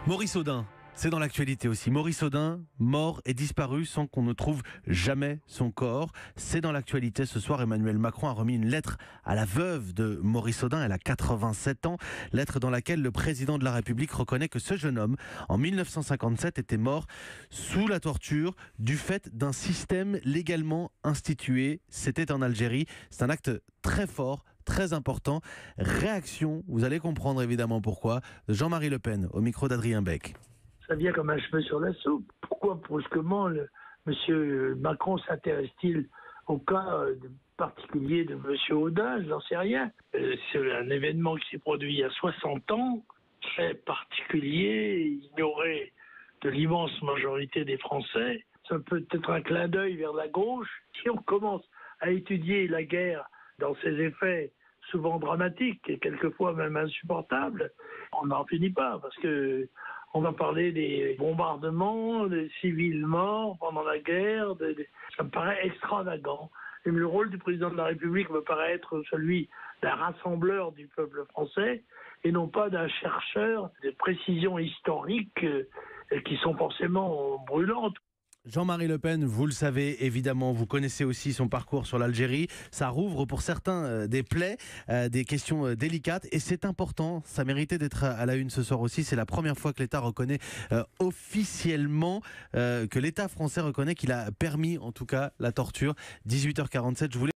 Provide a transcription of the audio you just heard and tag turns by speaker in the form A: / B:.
A: Maurice Audin, c'est dans l'actualité aussi. Maurice Audin, mort et disparu sans qu'on ne trouve jamais son corps. C'est dans l'actualité ce soir. Emmanuel Macron a remis une lettre à la veuve de Maurice Audin. Elle a 87 ans. Lettre dans laquelle le président de la République reconnaît que ce jeune homme, en 1957, était mort sous la torture du fait d'un système légalement institué. C'était en Algérie. C'est un acte très fort, très important. Réaction, vous allez comprendre évidemment pourquoi, de Jean-Marie Le Pen au micro d'Adrien Beck.
B: Ça vient comme un cheveu sur la soupe. Pourquoi brusquement M. Macron s'intéresse-t-il au cas particulier de M. Audin? Je n'en sais rien. C'est un événement qui s'est produit il y a 60 ans, très particulier, ignoré de l'immense majorité des Français. Ça peut être un clin d'œil vers la gauche. Si on commence à étudier la guerre dans ses effets souvent dramatiques et quelquefois même insupportables, on n'en finit pas, parce que on va parler des bombardements, des civils morts pendant la guerre. Ça me paraît extravagant. Et le rôle du président de la République me paraît être celui d'un rassembleur du peuple français et non pas d'un chercheur de précisions historiques qui sont forcément brûlantes.
A: Jean-Marie Le Pen, vous le savez évidemment, vous connaissez aussi son parcours sur l'Algérie. Ça rouvre pour certains des plaies, des questions délicates, et c'est important. Ça méritait d'être à la une ce soir aussi. C'est la première fois que l'État reconnaît officiellement, que l'État français reconnaît qu'il a permis en tout cas la torture. 18h47, je voulais